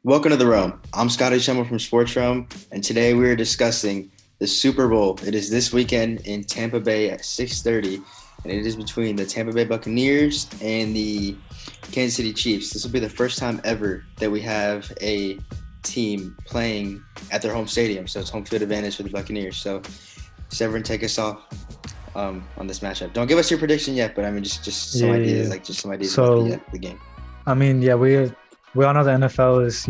Welcome to the Realm. I'm Scott Schemmel from Sports Realm, and today we are discussing the Super Bowl. It is this weekend in Tampa Bay at 6:30, and it is between the Tampa Bay Buccaneers and the Kansas City Chiefs. This will be the first time ever that we have a team playing at their home stadium, so it's home field advantage for the Buccaneers. So, Severin, take us off on this matchup. Don't give us your prediction yet, but I mean, just some ideas, about the game. I mean, we all know the NFL is,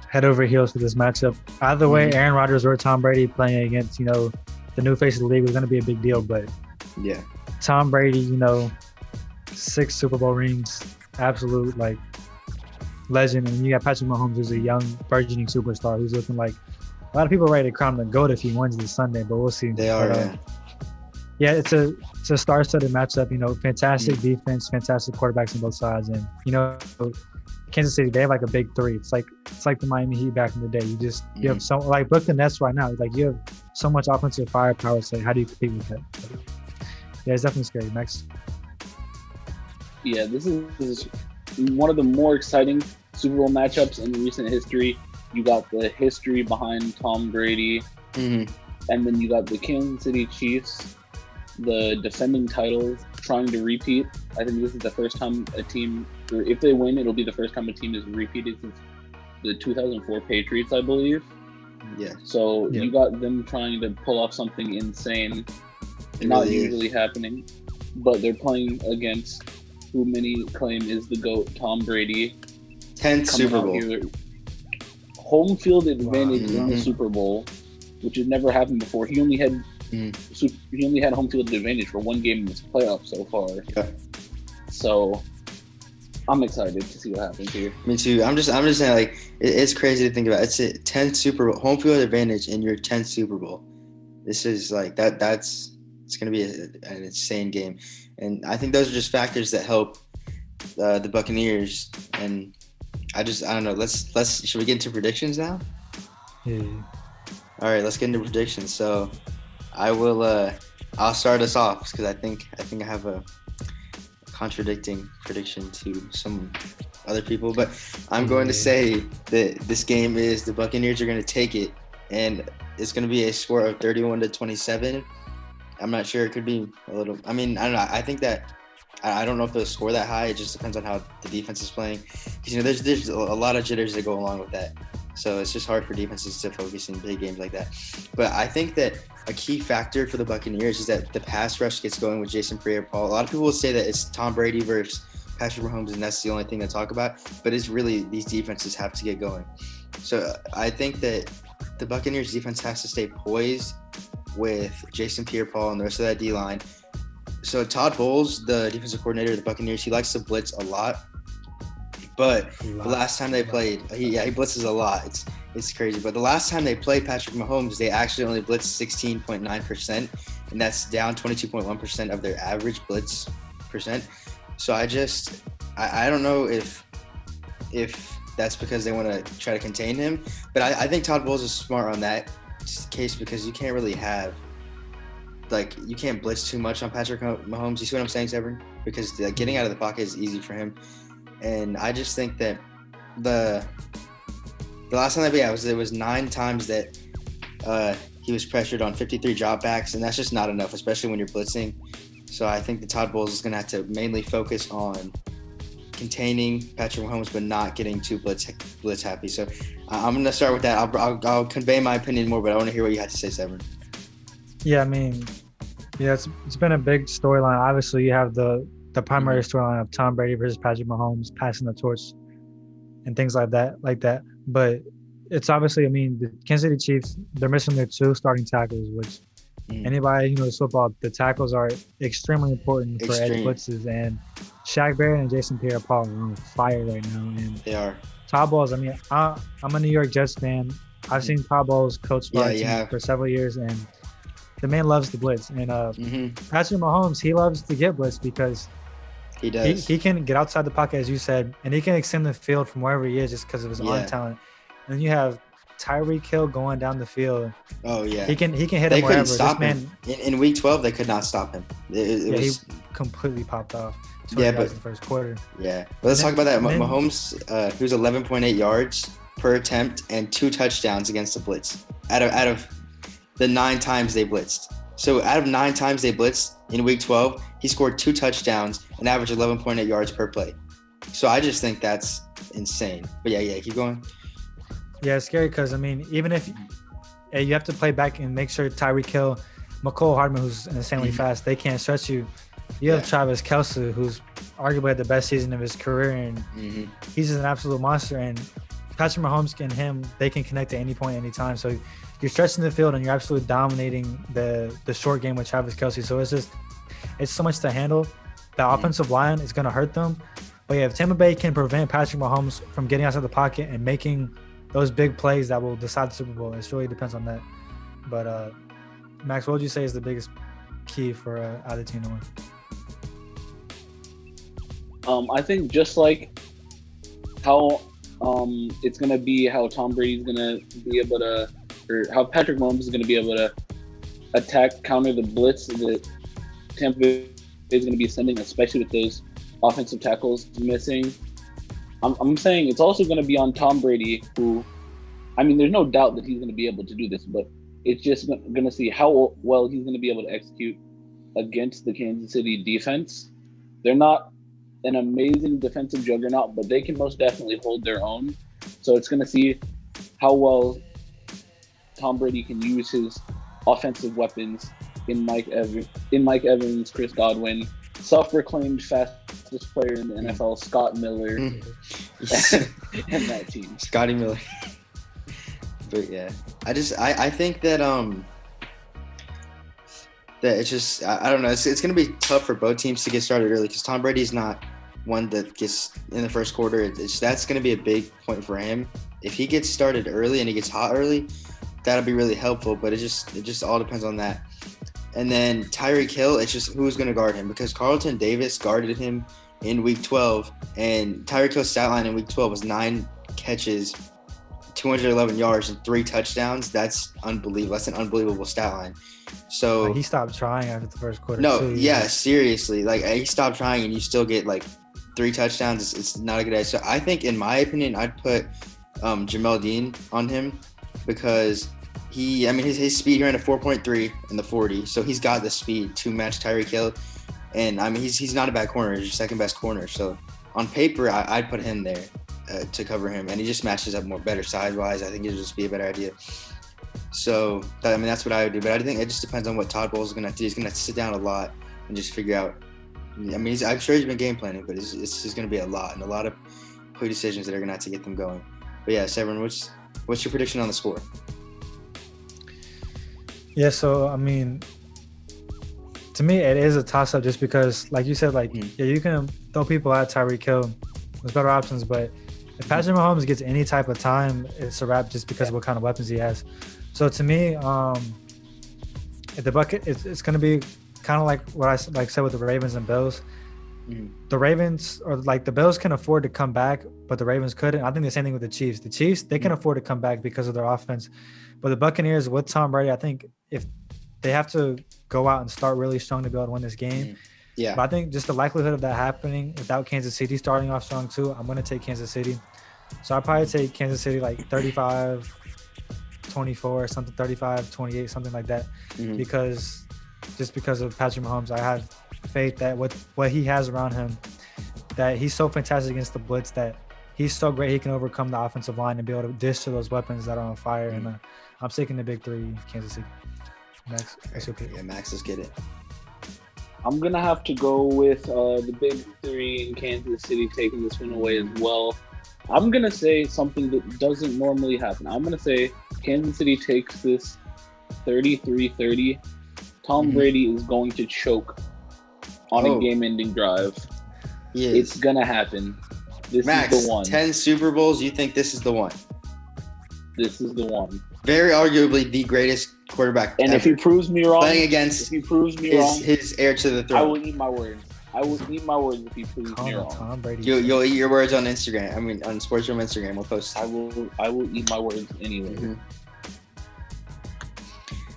head over heels for this matchup. Either way, Aaron Rodgers or Tom Brady playing against, the new face of the league was going to be a big deal. But yeah, Tom Brady, 6 Super Bowl rings, absolute legend. And you got Patrick Mahomes, who's a young burgeoning superstar who's looking like a lot of people ready to crown him the GOAT if he wins this Sunday, but we'll see. They are. Yeah, it's a star-studded matchup. Fantastic defense, fantastic quarterbacks on both sides, and Kansas City, they have a big three. It's like the Miami Heat back in the day. You have so book the Nets right now. You have so much offensive firepower. So how do you compete with that? Yeah, it's definitely scary. Max. Yeah, this is one of the more exciting Super Bowl matchups in recent history. You got the history behind Tom Brady, and then you got the Kansas City Chiefs, the defending titles, trying to repeat. I think this is the first time a team, or if they win, it'll be the first time a team is repeated since the 2004 Patriots, I believe. Yeah. So you got them trying to pull off something insane, not usually happening, but they're playing against who many claim is the GOAT, Tom Brady. 10th Super Bowl. Home field advantage in the Super Bowl, which has never happened before. He only had home field advantage for one game in this playoff so far. Yeah. So I'm excited to see what happens here. Me too. I'm just saying, it's crazy to think about. It's a 10th Super Bowl home field advantage in your 10th Super Bowl. This is it's going to be an insane game, and I think those are just factors that help the Buccaneers. And I don't know. Should we get into predictions now? Yeah. All right, let's get into predictions. So I'll start us off because I think I have a contradicting prediction to some other people, but I'm going to say that this game is the Buccaneers are going to take it, and it's going to be a score of 31-27. I'm not sure. It could be a little. I mean, I don't know. I think that I don't know if they'll score that high. It just depends on how the defense is playing. Because there's a lot of jitters that go along with that. So it's just hard for defenses to focus in big games like that. But I think that a key factor for the Buccaneers is that the pass rush gets going with Jason Pierre-Paul. A lot of people will say that it's Tom Brady versus Patrick Mahomes, and that's the only thing to talk about. But it's really these defenses have to get going. So I think that the Buccaneers defense has to stay poised with Jason Pierre-Paul and the rest of that D-line. So Todd Bowles, the defensive coordinator of the Buccaneers, he likes to blitz a lot. But the last time they played, he blitzes a lot. It's crazy. But the last time they played Patrick Mahomes, they actually only blitzed 16.9%, and that's down 22.1% of their average blitz percent. So I don't know if that's because they want to try to contain him. But I think Todd Bowles is smart on that case because you can't really have you can't blitz too much on Patrick Mahomes. You see what I'm saying, Severin? Because getting out of the pocket is easy for him. And I just think that the last time it was 9 times that he was pressured on 53 dropbacks, and that's just not enough, especially when you're blitzing. So I think the Todd Bowles is going to have to mainly focus on containing Patrick Mahomes, but not getting too blitz happy. So I'm going to start with that. I'll convey my opinion more, but I want to hear what you had to say, Severin. Yeah, I mean, it's been a big storyline. Obviously, you have the primary storyline of Tom Brady versus Patrick Mahomes passing the torch and things like that. But it's obviously, the Kansas City Chiefs, they're missing their 2 starting tackles, which anybody who knows football, the tackles are extremely important for edge blitzes. And Shaq Barrett and Jason Pierre-Paul are on fire right now. And they are. Todd Bowles, I'm a New York Jets fan. I've seen Todd Bowles coach for several years, and the man loves the blitz. And Patrick Mahomes, he loves to get blitz because he does. He can get outside the pocket, as you said, and he can extend the field from wherever he is just because of his arm talent. And then you have Tyreek Hill going down the field. Oh yeah, he can hit him wherever. They couldn't stop him. In week 12, they could not stop him. He completely popped off. But in the first quarter. Yeah, but let's talk about that. Mahomes, who's 11.8 yards per attempt and 2 touchdowns against the blitz out of the 9 times they blitzed. So out of 9 times they blitzed in week 12, he scored 2 touchdowns and averaged 11.8 yards per play. So I just think that's insane. But yeah, keep going. Yeah, it's scary because, I mean, even if you have to play back and make sure Tyreek Hill, McCole Hardman, who's insanely fast, they can't stretch you. You have Travis Kelce, who's arguably had the best season of his career, and he's just an absolute monster. And Patrick Mahomes and him, they can connect at any point, anytime. So you're stretching the field and you're absolutely dominating the short game with Travis Kelce. So it's so much to handle. The offensive line is going to hurt them. But yeah, if Tampa Bay can prevent Patrick Mahomes from getting outside the pocket and making those big plays that will decide the Super Bowl, it really depends on that. But Max, what would you say is the biggest key for either team to win? I think just like how it's going to be how Tom Brady's going to be able to, or how Patrick Mahomes is going to be able to counter the blitz that Tampa Bay is going to be sending, especially with those offensive tackles missing. I'm saying it's also going to be on Tom Brady, who, I mean, there's no doubt that he's going to be able to do this, but it's just going to see how well he's going to be able to execute against the Kansas City defense. They're not an amazing defensive juggernaut, but they can most definitely hold their own. So it's going to see how well Tom Brady can use his offensive weapons in Mike Evans, Chris Godwin, self-proclaimed fastest player in the NFL, Scott Miller, and that team. Scotty Miller. But yeah, I think that that it's just, I don't know, it's going to be tough for both teams to get started early because Tom Brady's not one that gets in the first quarter. That's going to be a big point for him. If he gets started early and he gets hot early, that'll be really helpful, but it just all depends on that. And then Tyreek Hill, it's just who's going to guard him, because Carlton Davis guarded him in week 12, and Tyreek Hill's stat line in week 12 was 9 catches, 211 yards, and 3 touchdowns. That's unbelievable. That's an unbelievable stat line. So he stopped trying after the first quarter. No, yeah, seriously. Like, he stopped trying, and you still get like 3 touchdowns. It's not a good idea. So I think, in my opinion, I'd put Jamel Dean on him, because his speed ran a 4.3 in the 40, so he's got the speed to match Tyreek Hill. And I mean, he's not a bad corner. He's your second best corner. So on paper, I'd put him there to cover him, and he just matches up more better size-wise. I think it'd just be a better idea. So that's what I would do. But I think it just depends on what Todd Bowles is going to do. He's going to have to sit down a lot and just figure out. I mean, I'm sure he's been game planning, but it's just going to be a lot, and a lot of quick decisions that are going to have to get them going. But yeah, Severin, what's your prediction on the score? Yeah, so I mean, to me, it is a toss-up just because, like you said, you can throw people at Tyreek Hill. There's better options, but if Patrick Mahomes gets any type of time, it's a wrap just because of what kind of weapons he has. So to me, if the bucket, it's going to be kind of like what I said with the Ravens and Bills. The Ravens, or like the Bills, can afford to come back, but the Ravens couldn't. I think the same thing with the Chiefs. The Chiefs, they can afford to come back because of their offense, but the Buccaneers with Tom Brady, I think if they have to go out and start really strong to be able to win this game. Yeah. But I think just the likelihood of that happening without Kansas City starting off strong too, I'm going to take Kansas City. So I'd probably take Kansas City like 35-24 or something, 35-28, something like that, because of Patrick Mahomes. I have faith that what he has around him, that he's so fantastic against the blitz, that he's so great he can overcome the offensive line and be able to dish to those weapons that are on fire. And I'm taking the big 3, Kansas City. Max, what's your pick? Yeah, Max, let's get it. I'm going to have to go with the big 3 in Kansas City taking this one away as well. I'm going to say something that doesn't normally happen. I'm going to say Kansas City takes this 33-30. Tom Brady is going to choke on a game-ending drive. It's going to happen. This Max, is the one. 10 Super Bowls, you think this is the one? This is the one. Very arguably the greatest quarterback and ever. If he proves me wrong, his heir to the throne. I will eat my words. If he proves me wrong. Tom Brady. You'll eat your words on Instagram. I mean, on Sports Room Instagram, we'll post. I will eat my words anyway.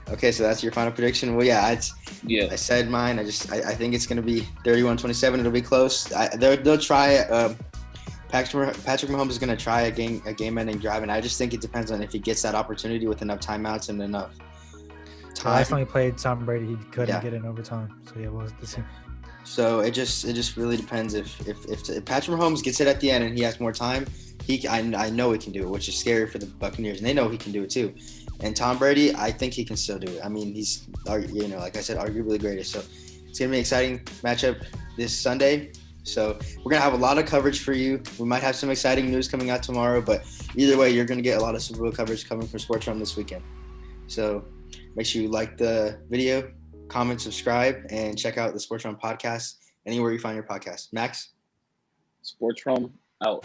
Okay, so that's your final prediction. Well, yeah, I said mine. I think it's going to be 31-27. It'll be close. They'll try Patrick Mahomes is going to try a game-ending drive, and I just think it depends on if he gets that opportunity with enough timeouts and enough time. Last time he played Tom Brady, he couldn't get in overtime. So yeah, we'll see. So it just really depends if Patrick Mahomes gets it at the end and he has more time. I know he can do it, which is scary for the Buccaneers, and they know he can do it too. And Tom Brady, I think he can still do it. I mean, he's, like I said, arguably the greatest. So it's gonna be an exciting matchup this Sunday. So we're gonna have a lot of coverage for you. We might have some exciting news coming out tomorrow, but either way, you're gonna get a lot of Super Bowl coverage coming from Sportsroom this weekend. So make sure you like the video, comment, subscribe, and check out the Sportsroom podcast anywhere you find your podcast. Max? Sportsroom out.